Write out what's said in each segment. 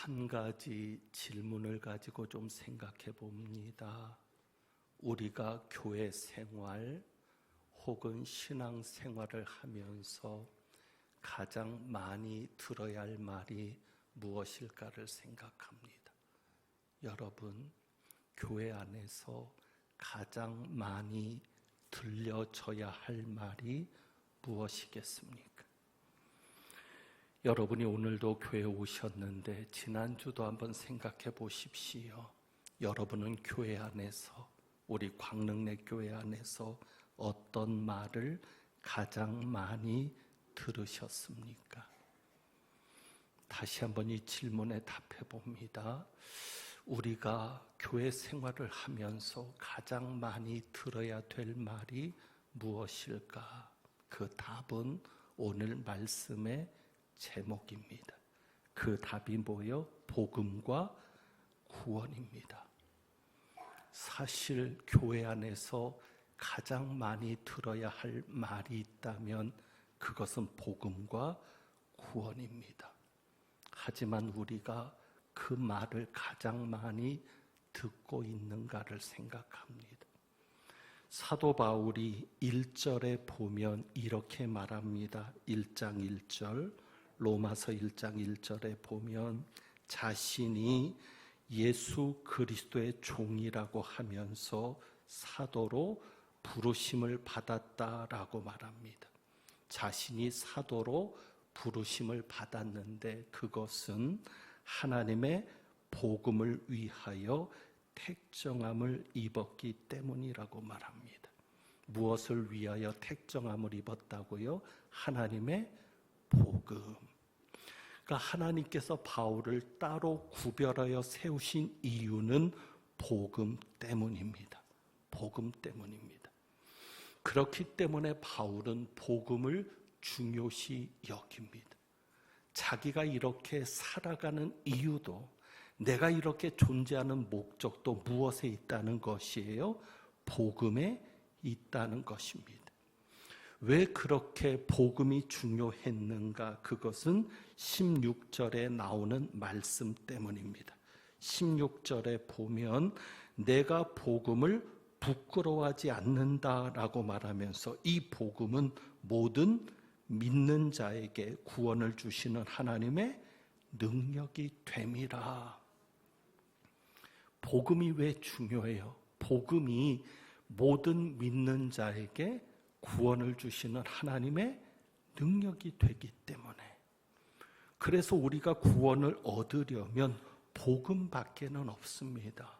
한 가지 질문을 가지고 좀 생각해 봅니다. 우리가 교회 생활 혹은 신앙 생활을 하면서 가장 많이 들어야 할 말이 무엇일까를 생각합니다. 여러분, 교회 안에서 가장 많이 들려져야 할 말이 무엇이겠습니까? 여러분이 오늘도 교회에 오셨는데 지난주도 한번 생각해 보십시오. 여러분은 교회 안에서, 우리 광릉내 교회 안에서 어떤 말을 가장 많이 들으셨습니까? 다시 한번 이 질문에 답해 봅니다. 우리가 교회 생활을 하면서 가장 많이 들어야 될 말이 무엇일까? 그 답은 오늘 말씀의 제목입니다. 그 답이 뭐예요? 복음과 구원입니다. 사실 교회 안에서 가장 많이 들어야 할 말이 있다면 그것은 복음과 구원입니다. 하지만 우리가 그 말을 가장 많이 듣고 있는가를 생각합니다. 사도 바울이 1절에 보면 이렇게 말합니다. 1장 1절, 로마서 1장 1절에 보면 자신이 예수 그리스도의 종이라고 하면서 사도로 부르심을 받았다라고 말합니다. 자신이 사도로 부르심을 받았는데 그것은 하나님의 복음을 위하여 택정함을 입었기 때문이라고 말합니다. 무엇을 위하여 택정함을 입었다고요? 하나님의 복음. 그러니까 하나님께서 바울을 따로 구별하여 세우신 이유는 복음 때문입니다. 복음 때문입니다. 그렇기 때문에 바울은 복음을 중요시 여깁니다. 자기가 이렇게 살아가는 이유도, 내가 이렇게 존재하는 목적도 무엇에 있다는 것이에요? 복음에 있다는 것입니다. 왜 그렇게 복음이 중요했는가? 그것은 16절에 나오는 말씀 때문입니다. 16절에 보면 내가 복음을 부끄러워하지 않는다라고 말하면서 이 복음은 모든 믿는 자에게 구원을 주시는 하나님의 능력이 됨이라. 복음이 왜 중요해요? 복음이 모든 믿는 자에게 구원을 주시는 하나님의 능력이 되기 때문에, 그래서 우리가 구원을 얻으려면 복음밖에는 없습니다.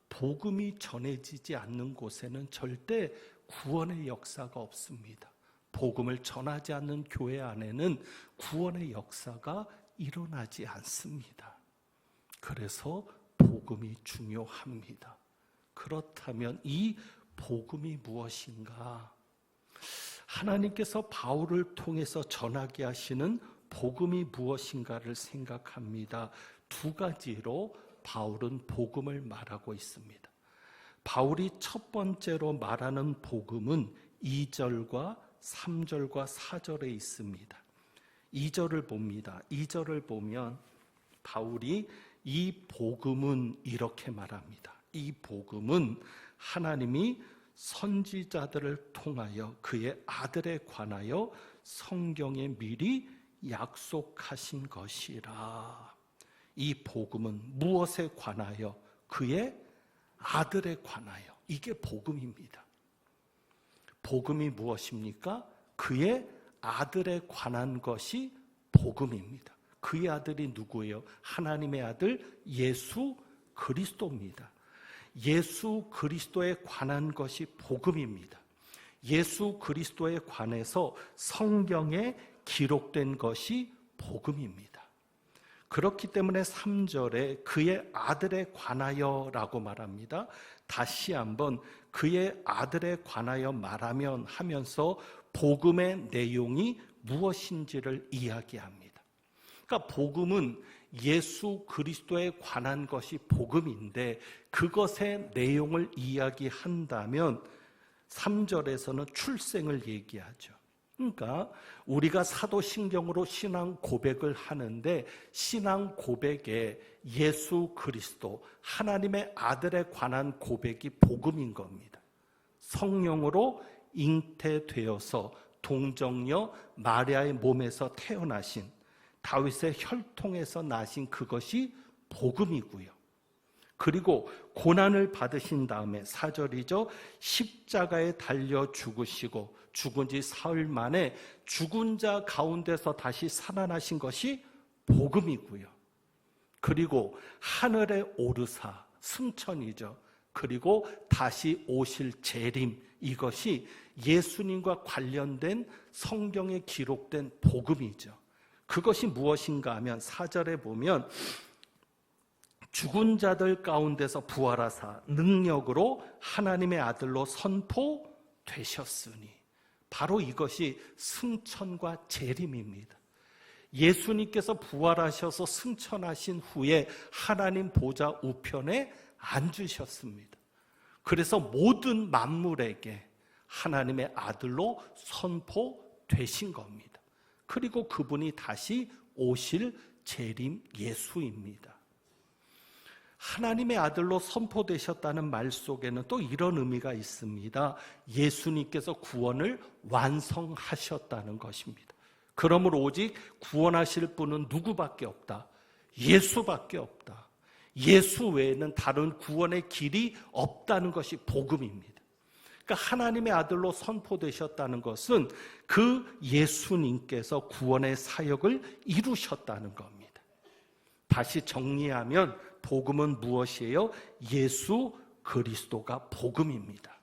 복음이 전해지지 않는 곳에는 절대 구원의 역사가 없습니다. 복음을 전하지 않는 교회 안에는 구원의 역사가 일어나지 않습니다. 그래서 복음이 중요합니다. 그렇다면 이 복음이 무엇인가? 하나님께서 바울을 통해서 전하게 하시는 복음이 무엇인가를 생각합니다. 두 가지로 바울은 복음을 말하고 있습니다. 바울이 첫 번째로 말하는 복음은 2절과 3절과 4절에 있습니다. 2절을 봅니다. 2절을 보면 바울이 이 복음은 이렇게 말합니다. 이 복음은 하나님이 선지자들을 통하여 그의 아들에 관하여 성경에 미리 약속하신 것이라. 이 복음은 무엇에 관하여? 그의 아들에 관하여. 이게 복음입니다. 복음이 무엇입니까? 그의 아들에 관한 것이 복음입니다. 그의 아들이 누구예요? 하나님의 아들 예수 그리스도입니다. 예수 그리스도에 관한 것이 복음입니다. 예수 그리스도에 관해서 성경에 기록된 것이 복음입니다. 그렇기 때문에 3절에 그의 아들에 관하여 라고 말합니다. 다시 한번 그의 아들에 관하여 말하면 하면서 복음의 내용이 무엇인지를 이야기합니다. 그러니까 복음은 예수 그리스도에 관한 것이 복음인데 그것의 내용을 이야기한다면 3절에서는 출생을 얘기하죠. 그러니까 우리가 사도신경으로 신앙 고백을 하는데 신앙 고백에 예수 그리스도 하나님의 아들에 관한 고백이 복음인 겁니다. 성령으로 잉태되어서 동정녀 마리아의 몸에서 태어나신 다윗의 혈통에서 나신 그것이 복음이고요. 그리고 고난을 받으신 다음에 4절이죠. 십자가에 달려 죽으시고 죽은 지 사흘 만에 죽은 자 가운데서 다시 살아나신 것이 복음이고요. 그리고 하늘에 오르사 승천이죠. 그리고 다시 오실 재림, 이것이 예수님과 관련된 성경에 기록된 복음이죠. 그것이 무엇인가 하면 4절에 보면 죽은 자들 가운데서 부활하사 능력으로 하나님의 아들로 선포되셨으니, 바로 이것이 승천과 재림입니다. 예수님께서 부활하셔서 승천하신 후에 하나님 보좌 우편에 앉으셨습니다. 그래서 모든 만물에게 하나님의 아들로 선포되신 겁니다. 그리고 그분이 다시 오실 재림 예수입니다. 하나님의 아들로 선포되셨다는 말 속에는 또 이런 의미가 있습니다. 예수님께서 구원을 완성하셨다는 것입니다. 그러므로 오직 구원하실 분은 누구밖에 없다? 예수밖에 없다. 예수 외에는 다른 구원의 길이 없다는 것이 복음입니다. 그러니까 하나님의 아들로 선포되셨다는 것은 그 예수님께서 구원의 사역을 이루셨다는 겁니다. 다시 정리하면 복음은 무엇이에요? 예수 그리스도가 복음입니다.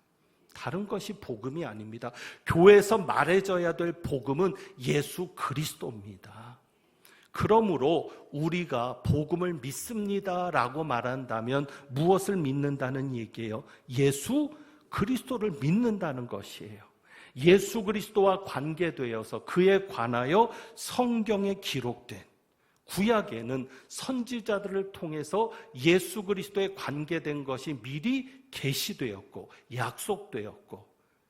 다른 것이 복음이 아닙니다. 교회에서 말해져야 될 복음은 예수 그리스도입니다. 그러므로 우리가 복음을 믿습니다라고 말한다면 무엇을 믿는다는 얘기예요? 예수 그리스도를 믿는다는 것이에요. 예수 그리스도와 관계되어서 그에 관하여 성경에 기록된, 구약에는 선지자들을 통해서 예수 그리스도에 관계된 것이 미리 계시되었고 약속되었고,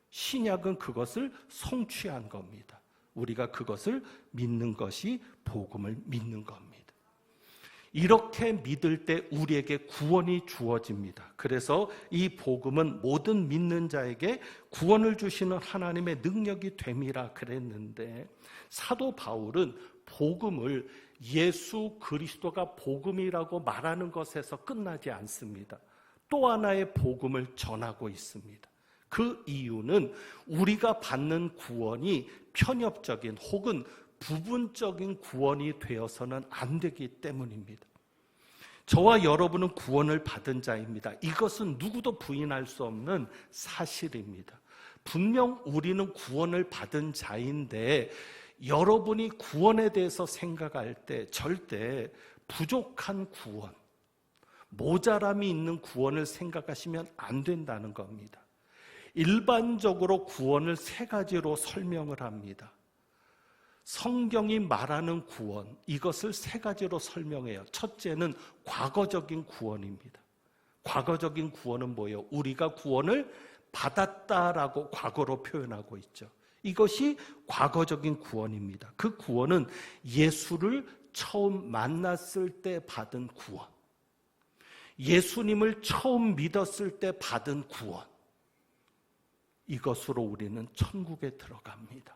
신약은 그것을 성취한 겁니다. 우리가 그것을 믿는 것이 복음을 믿는 겁니다. 이렇게 믿을 때 우리에게 구원이 주어집니다. 그래서 이 복음은 모든 믿는 자에게 구원을 주시는 하나님의 능력이 됨이라 그랬는데, 사도 바울은 복음을 예수 그리스도가 복음이라고 말하는 것에서 끝나지 않습니다. 또 하나의 복음을 전하고 있습니다. 그 이유는 우리가 받는 구원이 편협적인 혹은 부분적인 구원이 되어서는 안 되기 때문입니다. 저와 여러분은 구원을 받은 자입니다. 이것은 누구도 부인할 수 없는 사실입니다. 분명 우리는 구원을 받은 자인데, 여러분이 구원에 대해서 생각할 때 절대 부족한 구원, 모자람이 있는 구원을 생각하시면 안 된다는 겁니다. 일반적으로 구원을 세 가지로 설명을 합니다. 성경이 말하는 구원, 이것을 세 가지로 설명해요. 첫째는 과거적인 구원입니다. 과거적인 구원은 뭐예요? 우리가 구원을 받았다라고 과거로 표현하고 있죠. 이것이 과거적인 구원입니다. 그 구원은 예수를 처음 만났을 때 받은 구원, 예수님을 처음 믿었을 때 받은 구원, 이것으로 우리는 천국에 들어갑니다.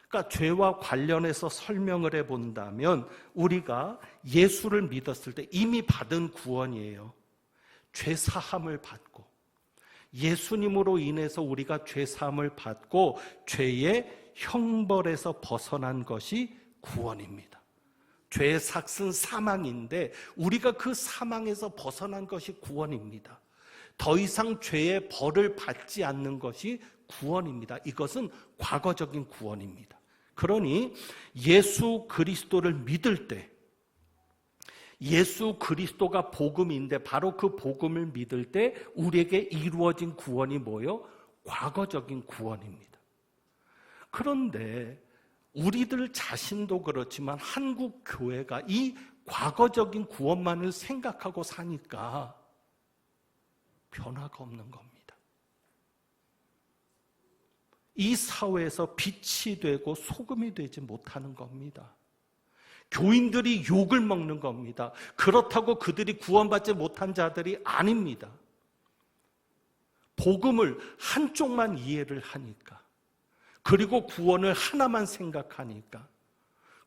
그러니까 죄와 관련해서 설명을 해본다면 우리가 예수를 믿었을 때 이미 받은 구원이에요. 죄 사함을 받고, 예수님으로 인해서 우리가 죄 사함을 받고 죄의 형벌에서 벗어난 것이 구원입니다. 죄의 삭은 사망인데 우리가 그 사망에서 벗어난 것이 구원입니다. 더 이상 죄의 벌을 받지 않는 것이 구원입니다. 이것은 과거적인 구원입니다. 그러니 예수 그리스도를 믿을 때, 예수 그리스도가 복음인데 바로 그 복음을 믿을 때 우리에게 이루어진 구원이 뭐예요? 과거적인 구원입니다. 그런데 우리들 자신도 그렇지만 한국 교회가 이 과거적인 구원만을 생각하고 사니까 변화가 없는 겁니다. 이 사회에서 빛이 되고 소금이 되지 못하는 겁니다. 교인들이 욕을 먹는 겁니다. 그렇다고 그들이 구원받지 못한 자들이 아닙니다. 복음을 한쪽만 이해를 하니까, 그리고 구원을 하나만 생각하니까,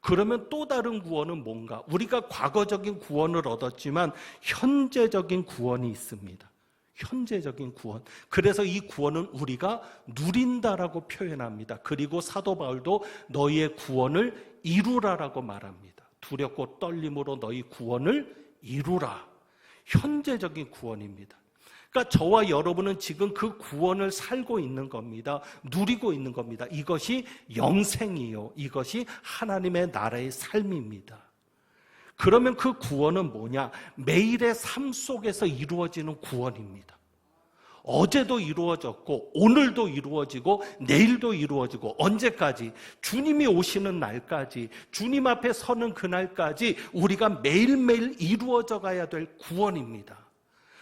그러면 또 다른 구원은 뭔가? 우리가 과거적인 구원을 얻었지만 현재적인 구원이 있습니다. 현재적인 구원. 그래서 이 구원은 우리가 누린다라고 표현합니다. 그리고 사도 바울도 너희의 구원을 이루라라고 말합니다. 두렵고 떨림으로 너희 구원을 이루라. 현재적인 구원입니다. 그러니까 저와 여러분은 지금 그 구원을 살고 있는 겁니다. 누리고 있는 겁니다. 이것이 영생이요, 이것이 하나님의 나라의 삶입니다. 그러면 그 구원은 뭐냐? 매일의 삶 속에서 이루어지는 구원입니다. 어제도 이루어졌고 오늘도 이루어지고 내일도 이루어지고, 언제까지? 주님이 오시는 날까지, 주님 앞에 서는 그날까지 우리가 매일매일 이루어져 가야 될 구원입니다.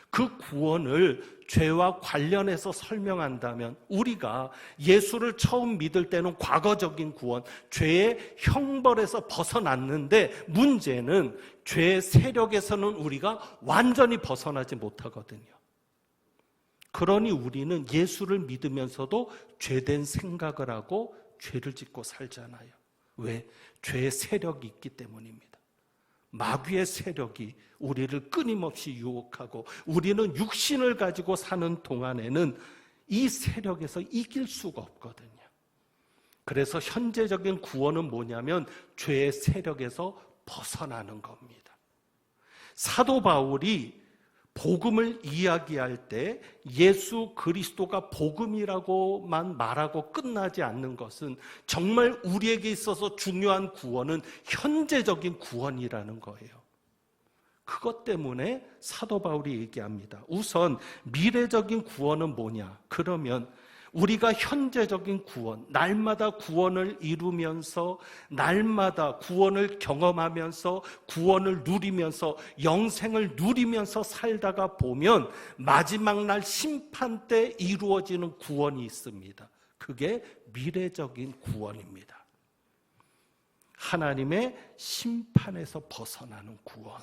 그 구원을 죄와 관련해서 설명한다면, 우리가 예수를 처음 믿을 때는 과거적인 구원, 죄의 형벌에서 벗어났는데, 문제는 죄의 세력에서는 우리가 완전히 벗어나지 못하거든요. 그러니 우리는 예수를 믿으면서도 죄된 생각을 하고 죄를 짓고 살잖아요. 왜? 죄의 세력이 있기 때문입니다. 마귀의 세력이 우리를 끊임없이 유혹하고, 우리는 육신을 가지고 사는 동안에는 이 세력에서 이길 수가 없거든요. 그래서 현재적인 구원은 뭐냐면 죄의 세력에서 벗어나는 겁니다. 사도 바울이 복음을 이야기할 때 예수 그리스도가 복음이라고만 말하고 끝나지 않는 것은, 정말 우리에게 있어서 중요한 구원은 현재적인 구원이라는 거예요. 그것 때문에 사도 바울이 얘기합니다. 우선 미래적인 구원은 뭐냐? 그러면 우리가 현재적인 구원, 날마다 구원을 이루면서, 날마다 구원을 경험하면서, 구원을 누리면서, 영생을 누리면서 살다가 보면 마지막 날 심판 때 이루어지는 구원이 있습니다. 그게 미래적인 구원입니다. 하나님의 심판에서 벗어나는 구원.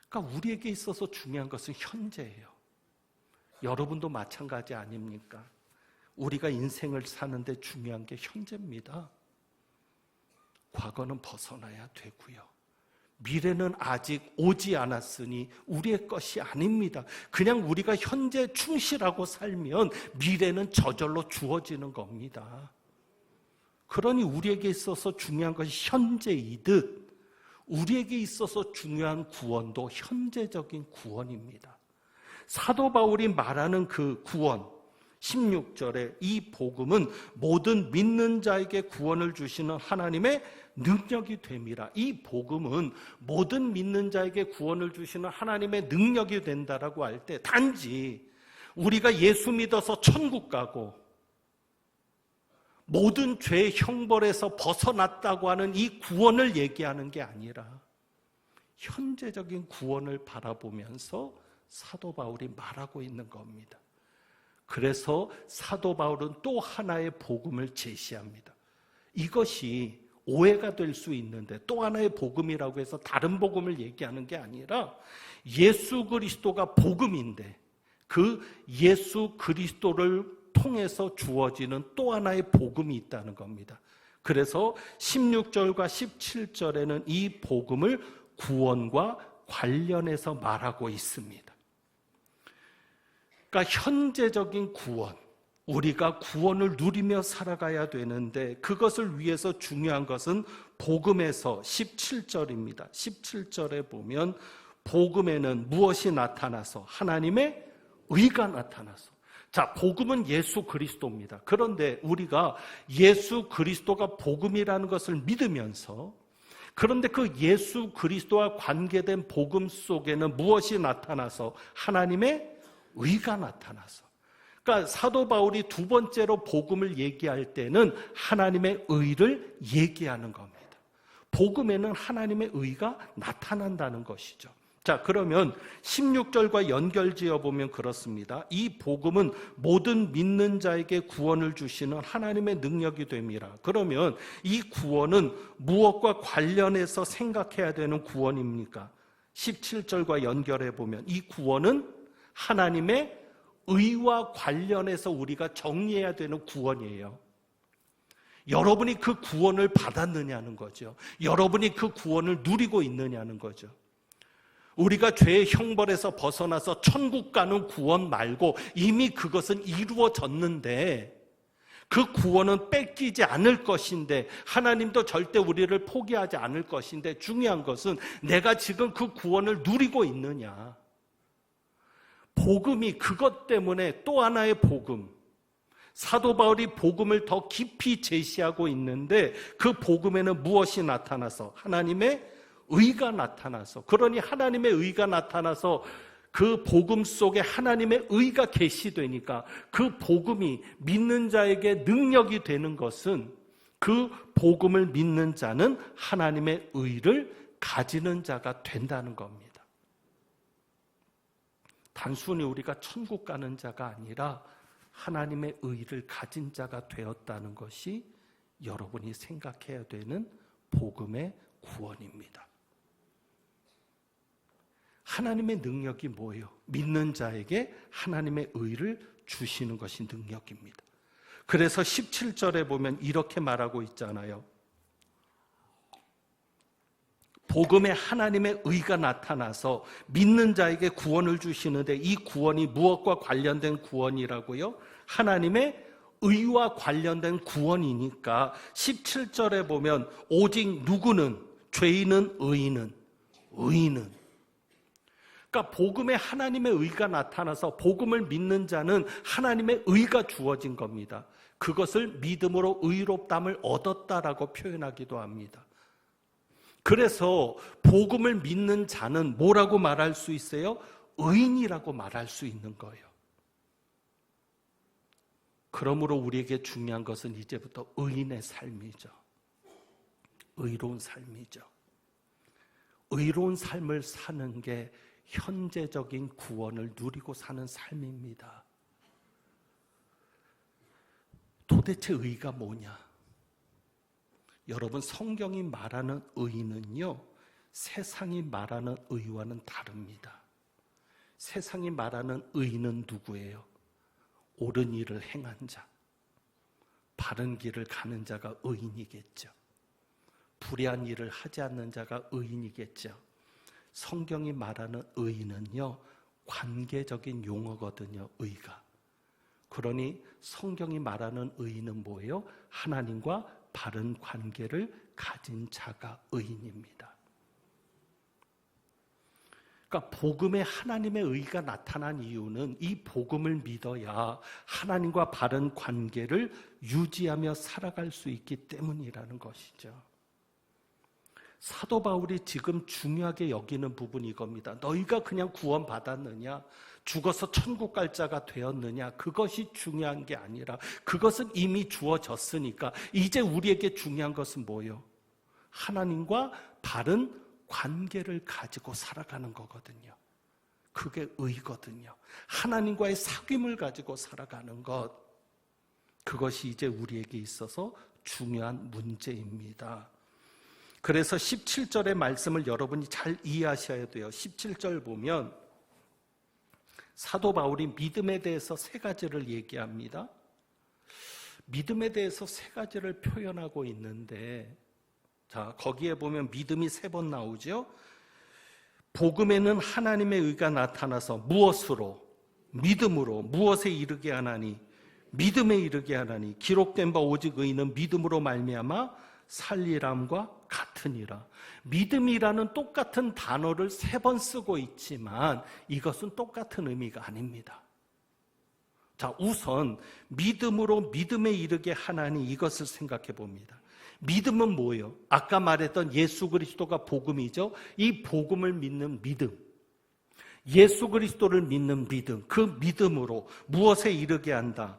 그러니까 우리에게 있어서 중요한 것은 현재예요. 여러분도 마찬가지 아닙니까? 우리가 인생을 사는데 중요한 게 현재입니다. 과거는 벗어나야 되고요. 미래는 아직 오지 않았으니 우리의 것이 아닙니다. 그냥 우리가 현재 충실하고 살면 미래는 저절로 주어지는 겁니다. 그러니 우리에게 있어서 중요한 것이 현재이듯, 우리에게 있어서 중요한 구원도 현재적인 구원입니다. 사도 바울이 말하는 그 구원, 16절에 이 복음은 모든 믿는 자에게 구원을 주시는 하나님의 능력이 됨이라. 이 복음은 모든 믿는 자에게 구원을 주시는 하나님의 능력이 된다라고 할 때, 단지 우리가 예수 믿어서 천국 가고 모든 죄의 형벌에서 벗어났다고 하는 이 구원을 얘기하는 게 아니라, 현재적인 구원을 바라보면서 사도 바울이 말하고 있는 겁니다. 그래서 사도 바울은 또 하나의 복음을 제시합니다. 이것이 오해가 될 수 있는데, 또 하나의 복음이라고 해서 다른 복음을 얘기하는 게 아니라 예수 그리스도가 복음인데, 그 예수 그리스도를 통해서 주어지는 또 하나의 복음이 있다는 겁니다. 그래서 16절과 17절에는 이 복음을 구원과 관련해서 말하고 있습니다. 그러니까 현재적인 구원, 우리가 구원을 누리며 살아가야 되는데, 그것을 위해서 중요한 것은 복음에서 17절입니다. 17절에 보면 복음에는 무엇이 나타나서? 하나님의 의가 나타나서. 자, 복음은 예수 그리스도입니다. 그런데 우리가 예수 그리스도가 복음이라는 것을 믿으면서, 그런데 그 예수 그리스도와 관계된 복음 속에는 무엇이 나타나서? 하나님의 의가 나타나서. 그러니까 사도 바울이 두 번째로 복음을 얘기할 때는 하나님의 의를 얘기하는 겁니다. 복음에는 하나님의 의가 나타난다는 것이죠. 자, 그러면 16절과 연결지어 보면 그렇습니다. 이 복음은 모든 믿는 자에게 구원을 주시는 하나님의 능력이 됨이라. 그러면 이 구원은 무엇과 관련해서 생각해야 되는 구원입니까? 17절과 연결해 보면 이 구원은 하나님의 의와 관련해서 우리가 정리해야 되는 구원이에요. 여러분이 그 구원을 받았느냐는 거죠. 여러분이 그 구원을 누리고 있느냐는 거죠. 우리가 죄의 형벌에서 벗어나서 천국 가는 구원 말고 이미 그것은 이루어졌는데 그 구원은 뺏기지 않을 것인데 하나님도 절대 우리를 포기하지 않을 것인데 중요한 것은 내가 지금 그 구원을 누리고 있느냐. 복음이 그것 때문에 또 하나의 복음, 사도 바울이 복음을 더 깊이 제시하고 있는데 그 복음에는 무엇이 나타나서 하나님의 의가 나타나서, 그러니 하나님의 의가 나타나서 그 복음 속에 하나님의 의가 계시되니까 그 복음이 믿는 자에게 능력이 되는 것은 그 복음을 믿는 자는 하나님의 의를 가지는 자가 된다는 겁니다. 단순히 우리가 천국 가는 자가 아니라 하나님의 의를 가진 자가 되었다는 것이 여러분이 생각해야 되는 복음의 구원입니다. 하나님의 능력이 뭐예요? 믿는 자에게 하나님의 의를 주시는 것이 능력입니다. 그래서 17절에 보면 이렇게 말하고 있잖아요. 복음에 하나님의 의가 나타나서 믿는 자에게 구원을 주시는데 이 구원이 무엇과 관련된 구원이라고요? 하나님의 의와 관련된 구원이니까 17절에 보면 오직 누구는, 죄인은, 의인은. 그러니까 복음에 하나님의 의가 나타나서 복음을 믿는 자는 하나님의 의가 주어진 겁니다. 그것을 믿음으로 의롭담을 얻었다라고 표현하기도 합니다. 그래서 복음을 믿는 자는 뭐라고 말할 수 있어요? 의인이라고 말할 수 있는 거예요. 그러므로 우리에게 중요한 것은 이제부터 의인의 삶이죠. 의로운 삶이죠. 의로운 삶을 사는 게 현재적인 구원을 누리고 사는 삶입니다. 도대체 의가 뭐냐? 여러분, 성경이 말하는 의는요, 세상이 말하는 의와는 다릅니다. 세상이 말하는 의는 누구예요? 옳은 일을 행한 자, 바른 길을 가는 자가 의인이겠죠. 불의한 일을 하지 않는 자가 의인이겠죠. 성경이 말하는 의는요, 관계적인 용어거든요, 의가. 그러니 성경이 말하는 의는 뭐예요? 하나님과 바른 관계를 가진 자가 의인입니다. 그러니까 복음에 하나님의 의가 나타난 이유는 이 복음을 믿어야 하나님과 바른 관계를 유지하며 살아갈 수 있기 때문이라는 것이죠. 사도 바울이 지금 중요하게 여기는 부분이 이겁니다. 너희가 그냥 구원받았느냐, 죽어서 천국 갈 자가 되었느냐, 그것이 중요한 게 아니라 그것은 이미 주어졌으니까 이제 우리에게 중요한 것은 뭐예요? 하나님과 바른 관계를 가지고 살아가는 거거든요. 그게 의거든요. 하나님과의 사귐을 가지고 살아가는 것, 그것이 이제 우리에게 있어서 중요한 문제입니다. 그래서 17절의 말씀을 여러분이 잘 이해하셔야 돼요. 17절 보면 사도 바울이 믿음에 대해서 세 가지를 얘기합니다. 믿음에 대해서 세 가지를 표현하고 있는데, 자, 거기에 보면 믿음이 3번 나오죠. 복음에는 하나님의 의가 나타나서 무엇으로? 믿음으로. 무엇에 이르게 하나니? 믿음에 이르게 하나니. 기록된 바 오직 의인은 믿음으로 말미암아 살리람과 같으니라. 믿음이라는 똑같은 단어를 3번 쓰고 있지만 이것은 똑같은 의미가 아닙니다. 자, 우선 믿음으로 믿음에 이르게 하나니, 이것을 생각해 봅니다. 믿음은 뭐예요? 아까 말했던 예수 그리스도가 복음이죠. 이 복음을 믿는 믿음, 예수 그리스도를 믿는 믿음, 그 믿음으로 무엇에 이르게 한다?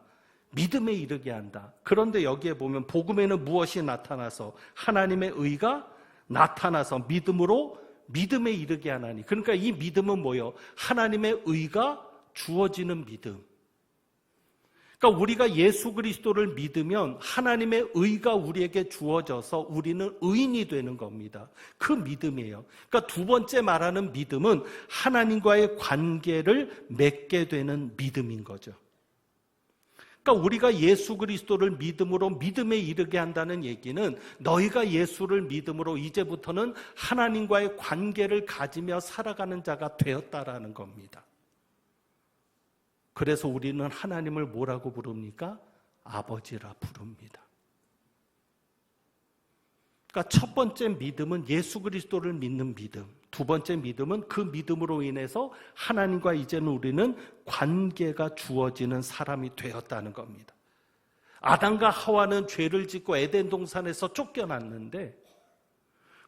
믿음에 이르게 한다. 그런데 여기에 보면 복음에는 무엇이 나타나서? 하나님의 의가 나타나서 믿음으로 믿음에 이르게 하나니. 그러니까 이 믿음은 뭐예요? 하나님의 의가 주어지는 믿음. 그러니까 우리가 예수 그리스도를 믿으면 하나님의 의가 우리에게 주어져서 우리는 의인이 되는 겁니다. 그 믿음이에요. 그러니까 두 번째 말하는 믿음은 하나님과의 관계를 맺게 되는 믿음인 거죠. 그러니까 우리가 예수 그리스도를 믿음으로 믿음에 이르게 한다는 얘기는 너희가 예수를 믿음으로 이제부터는 하나님과의 관계를 가지며 살아가는 자가 되었다라는 겁니다. 그래서 우리는 하나님을 뭐라고 부릅니까? 아버지라 부릅니다. 그러니까 첫 번째 믿음은 예수 그리스도를 믿는 믿음. 두 번째 믿음은 그 믿음으로 인해서 하나님과 이제는 우리는 관계가 주어지는 사람이 되었다는 겁니다. 아담과 하와는 죄를 짓고 에덴 동산에서 쫓겨났는데,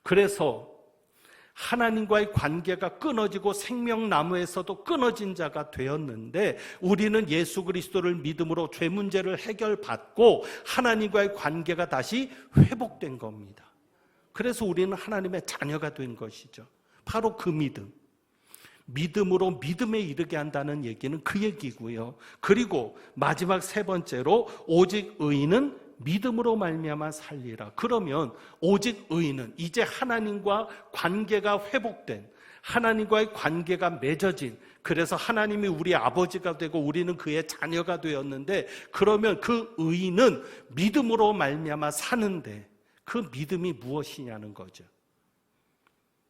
그래서 하나님과의 관계가 끊어지고 생명나무에서도 끊어진 자가 되었는데, 우리는 예수 그리스도를 믿음으로 죄 문제를 해결받고 하나님과의 관계가 다시 회복된 겁니다. 그래서 우리는 하나님의 자녀가 된 것이죠. 바로 그 믿음. 믿음으로 믿음에 이르게 한다는 얘기는 그 얘기고요. 그리고 마지막 세 번째로 오직 의인은 믿음으로 말미암아 살리라. 그러면 오직 의인은 이제 하나님과 관계가 회복된, 하나님과의 관계가 맺어진, 그래서 하나님이 우리의 아버지가 되고 우리는 그의 자녀가 되었는데, 그러면 그 의인은 믿음으로 말미암아 사는데 그 믿음이 무엇이냐는 거죠.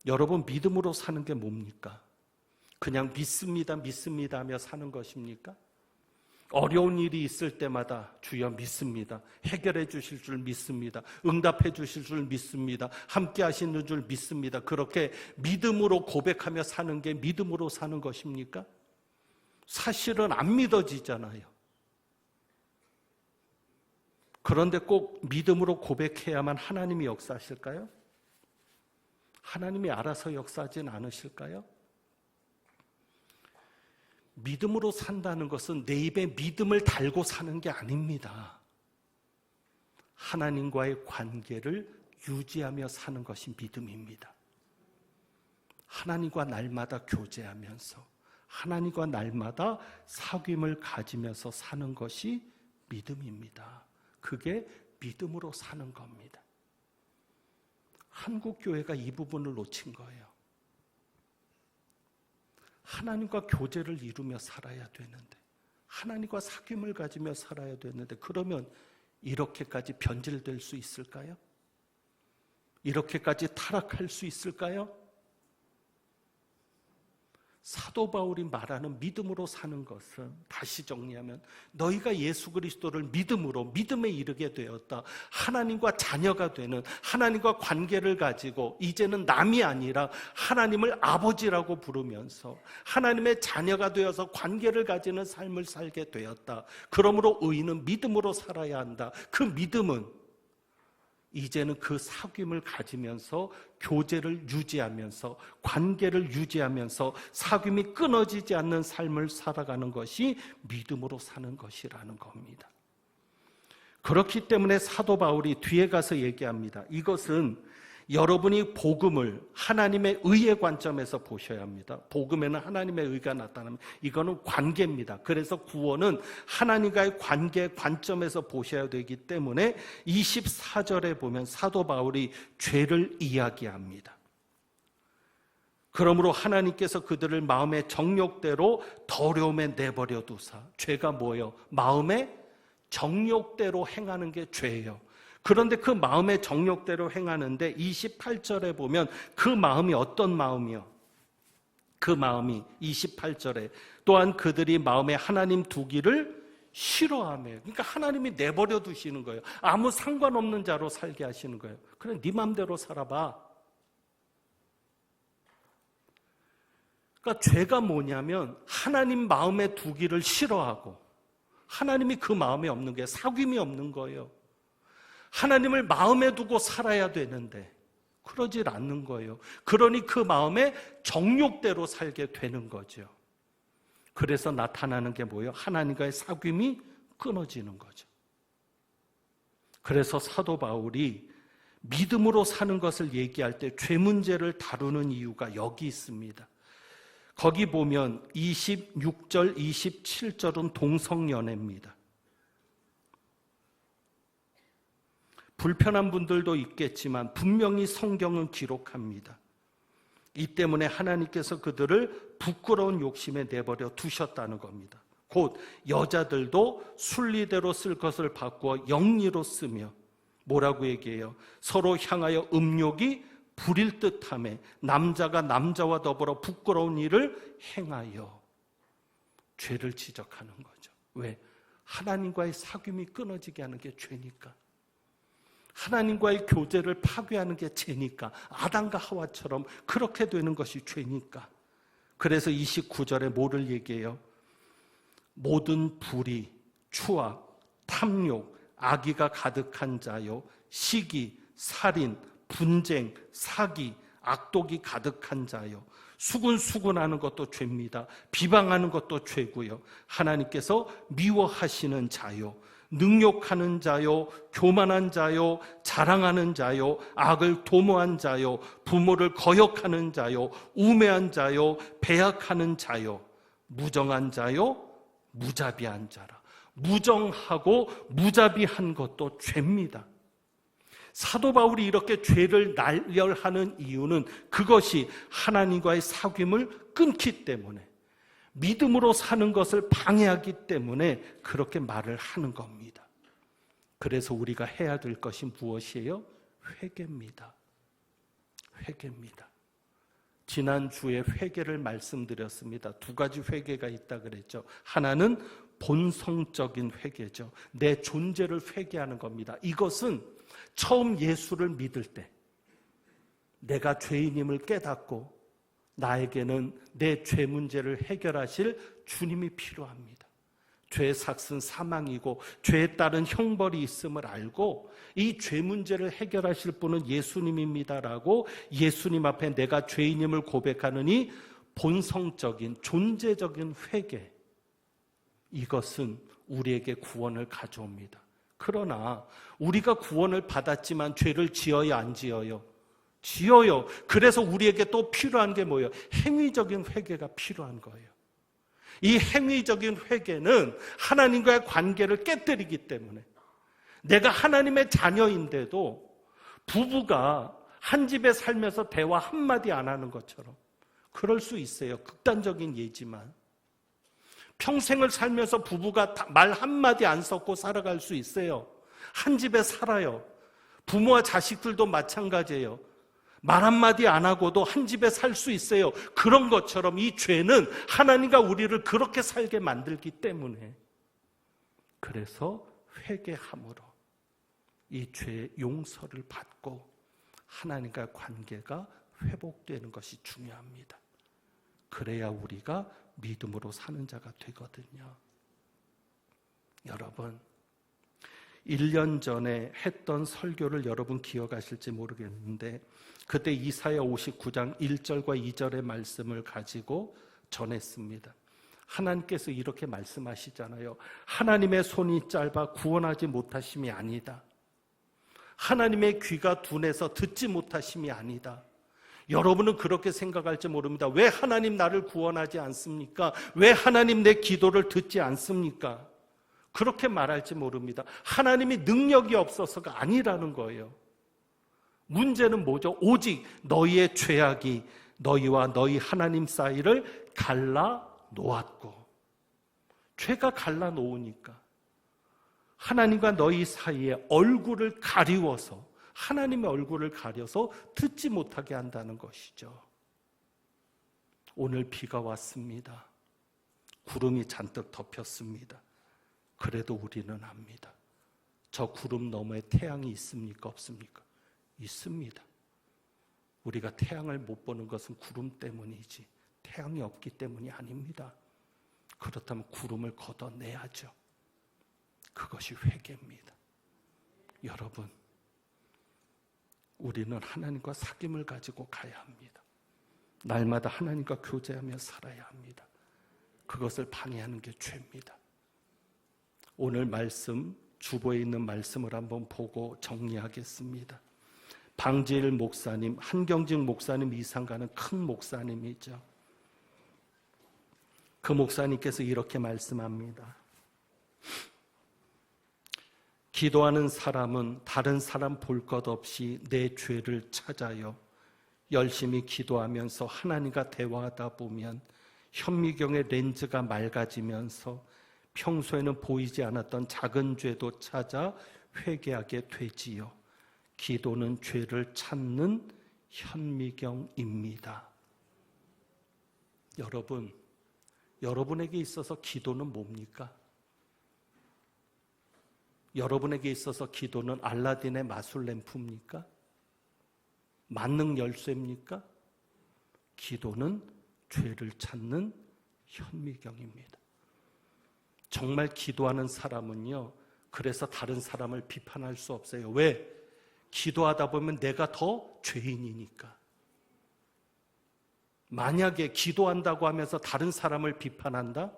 여러분, 믿음으로 사는 게 뭡니까? 그냥 믿습니다, 믿습니다 하며 사는 것입니까? 어려운 일이 있을 때마다 주여 믿습니다, 해결해 주실 줄 믿습니다, 응답해 주실 줄 믿습니다, 함께 하시는 줄 믿습니다, 그렇게 믿음으로 고백하며 사는 게 믿음으로 사는 것입니까? 사실은 안 믿어지잖아요. 그런데 꼭 믿음으로 고백해야만 하나님이 역사하실까요? 하나님이 알아서 역사하진 않으실까요? 믿음으로 산다는 것은 내 입에 믿음을 달고 사는 게 아닙니다. 하나님과의 관계를 유지하며 사는 것이 믿음입니다. 하나님과 날마다 교제하면서, 하나님과 날마다 사귐을 가지면서 사는 것이 믿음입니다. 그게 믿음으로 사는 겁니다. 한국 교회가 이 부분을 놓친 거예요. 하나님과 교제를 이루며 살아야 되는데, 하나님과 사귐을 가지며 살아야 되는데, 그러면 이렇게까지 변질될 수 있을까요? 이렇게까지 타락할 수 있을까요? 사도 바울이 말하는 믿음으로 사는 것은, 다시 정리하면 너희가 예수 그리스도를 믿음으로 믿음에 이르게 되었다, 하나님과 자녀가 되는, 하나님과 관계를 가지고 이제는 남이 아니라 하나님을 아버지라고 부르면서 하나님의 자녀가 되어서 관계를 가지는 삶을 살게 되었다. 그러므로 의인은 믿음으로 살아야 한다. 그 믿음은 이제는 그 사귐을 가지면서 교제를 유지하면서 관계를 유지하면서 사귐이 끊어지지 않는 삶을 살아가는 것이 믿음으로 사는 것이라는 겁니다. 그렇기 때문에 사도 바울이 뒤에 가서 얘기합니다. 이것은 여러분이 복음을 하나님의 의의 관점에서 보셔야 합니다. 복음에는 하나님의 의가 나타나면 이거는 관계입니다. 그래서 구원은 하나님과의 관계 관점에서 보셔야 되기 때문에 24절에 보면 사도 바울이 죄를 이야기합니다. 그러므로 하나님께서 그들을 마음의 정욕대로 더러움에 내버려 두사. 죄가 뭐예요? 마음의 정욕대로 행하는 게 죄예요. 그런데 그 마음의 정욕대로 행하는데 28절에 보면 그 마음이 어떤 마음이요? 그 마음이 28절에 또한 그들이 마음에 하나님 두기를 싫어하며, 그러니까 하나님이 내버려 두시는 거예요. 아무 상관없는 자로 살게 하시는 거예요. 그래, 네 마음대로 살아봐. 그러니까 죄가 뭐냐면 하나님 마음에 두기를 싫어하고 하나님이 그 마음에 없는 게 사귐이 없는 거예요. 하나님을 마음에 두고 살아야 되는데 그러질 않는 거예요. 그러니 그 마음에 정욕대로 살게 되는 거죠. 그래서 나타나는 게 뭐예요? 하나님과의 사귐이 끊어지는 거죠. 그래서 사도 바울이 믿음으로 사는 것을 얘기할 때 죄 문제를 다루는 이유가 여기 있습니다. 거기 보면 26절, 27절은 동성연애입니다. 불편한 분들도 있겠지만 분명히 성경은 기록합니다. 이 때문에 하나님께서 그들을 부끄러운 욕심에 내버려 두셨다는 겁니다. 곧 여자들도 순리대로 쓸 것을 바꾸어 영리로 쓰며 뭐라고 얘기해요? 서로 향하여 음욕이 부릴 듯하며 남자가 남자와 더불어 부끄러운 일을 행하여 죄를 지적하는 거죠. 왜? 하나님과의 사귐이 끊어지게 하는 게 죄니까. 하나님과의 교제를 파괴하는 게 죄니까. 아담과 하와처럼 그렇게 되는 것이 죄니까. 그래서 29절에 뭐를 얘기해요? 모든 불의, 추악, 탐욕, 악의가 가득한 자요, 시기, 살인, 분쟁, 사기, 악독이 가득한 자요, 수군수군하는 것도 죄입니다. 비방하는 것도 죄고요. 하나님께서 미워하시는 자요, 능욕하는 자요, 교만한 자요, 자랑하는 자요, 악을 도모한 자요, 부모를 거역하는 자요, 우매한 자요, 배약하는 자요, 무정한 자요, 무자비한 자라. 무정하고 무자비한 것도 죄입니다. 사도 바울이 이렇게 죄를 날렬하는 이유는 그것이 하나님과의 사귐을 끊기 때문에, 믿음으로 사는 것을 방해하기 때문에 그렇게 말을 하는 겁니다. 그래서 우리가 해야 될 것이 무엇이에요? 회개입니다. 회개입니다. 지난주에 회개를 말씀드렸습니다. 두 가지 회개가 있다 그랬죠. 하나는 본성적인 회개죠. 내 존재를 회개하는 겁니다. 이것은 처음 예수를 믿을 때 내가 죄인임을 깨닫고 나에게는 내 죄 문제를 해결하실 주님이 필요합니다. 죄의 삭은 사망이고 죄에 따른 형벌이 있음을 알고 이 죄 문제를 해결하실 분은 예수님입니다라고 예수님 앞에 내가 죄인임을 고백하는 이 본성적인 존재적인 회개, 이것은 우리에게 구원을 가져옵니다. 그러나 우리가 구원을 받았지만 죄를 지어야 안 지어요? 지어요. 그래서 우리에게 또 필요한 게 뭐예요? 행위적인 회개가 필요한 거예요. 이 행위적인 회개는 하나님과의 관계를 깨뜨리기 때문에, 내가 하나님의 자녀인데도 부부가 한 집에 살면서 대화 한마디 안 하는 것처럼, 그럴 수 있어요. 극단적인 예지만 평생을 살면서 부부가 말 한마디 안 섞고 살아갈 수 있어요. 한 집에 살아요. 부모와 자식들도 마찬가지예요. 말 한마디 안 하고도 한 집에 살 수 있어요. 그런 것처럼 이 죄는 하나님과 우리를 그렇게 살게 만들기 때문에, 그래서 회개함으로 이 죄의 용서를 받고 하나님과 관계가 회복되는 것이 중요합니다. 그래야 우리가 믿음으로 사는 자가 되거든요. 여러분, 1년 전에 했던 설교를 여러분 기억하실지 모르겠는데, 그때 이사야 59장 1절과 2절의 말씀을 가지고 전했습니다. 하나님께서 이렇게 말씀하시잖아요. 하나님의 손이 짧아 구원하지 못하심이 아니다. 하나님의 귀가 둔해서 듣지 못하심이 아니다. 여러분은 그렇게 생각할지 모릅니다. 왜 하나님 나를 구원하지 않습니까? 왜 하나님 내 기도를 듣지 않습니까? 그렇게 말할지 모릅니다. 하나님이 능력이 없어서가 아니라는 거예요. 문제는 뭐죠? 오직 너희의 죄악이 너희와 너희 하나님 사이를 갈라 놓았고, 죄가 갈라 놓으니까 하나님과 너희 사이에 얼굴을 가리워서, 하나님의 얼굴을 가려서 듣지 못하게 한다는 것이죠. 오늘 비가 왔습니다. 구름이 잔뜩 덮였습니다. 그래도 우리는 압니다. 저 구름 너머에 태양이 있습니까? 없습니까? 있습니다. 우리가 태양을 못 보는 것은 구름 때문이지 태양이 없기 때문이 아닙니다. 그렇다면 구름을 걷어내야죠. 그것이 회개입니다. 여러분, 우리는 하나님과 사귐을 가지고 가야 합니다. 날마다 하나님과 교제하며 살아야 합니다. 그것을 방해하는 게 죄입니다. 오늘 말씀, 주보에 있는 말씀을 한번 보고 정리하겠습니다. 방지일 목사님, 한경직 목사님 이상가는 큰 목사님이죠. 그 목사님께서 이렇게 말씀합니다. 기도하는 사람은 다른 사람 볼 것 없이 내 죄를 찾아요. 열심히 기도하면서 하나님과 대화하다 보면 현미경의 렌즈가 맑아지면서 평소에는 보이지 않았던 작은 죄도 찾아 회개하게 되지요. 기도는 죄를 찾는 현미경입니다. 여러분, 여러분에게 있어서 기도는 뭡니까? 여러분에게 있어서 기도는 알라딘의 마술 램프입니까? 만능 열쇠입니까? 기도는 죄를 찾는 현미경입니다. 정말 기도하는 사람은요, 그래서 다른 사람을 비판할 수 없어요. 왜? 기도하다 보면 내가 더 죄인이니까. 만약에 기도한다고 하면서 다른 사람을 비판한다?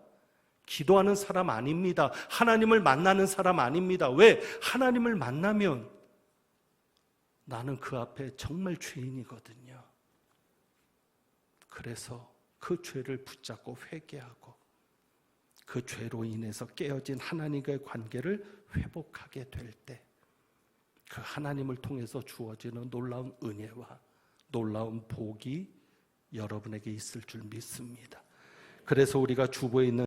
기도하는 사람 아닙니다. 하나님을 만나는 사람 아닙니다. 왜? 하나님을 만나면 나는 그 앞에 정말 죄인이거든요. 그래서 그 죄를 붙잡고 회개하고 그 죄로 인해서 깨어진 하나님과의 관계를 회복하게 될 때 그 하나님을 통해서 주어지는 놀라운 은혜와 놀라운 복이 여러분에게 있을 줄 믿습니다. 그래서 우리가 주보에 있는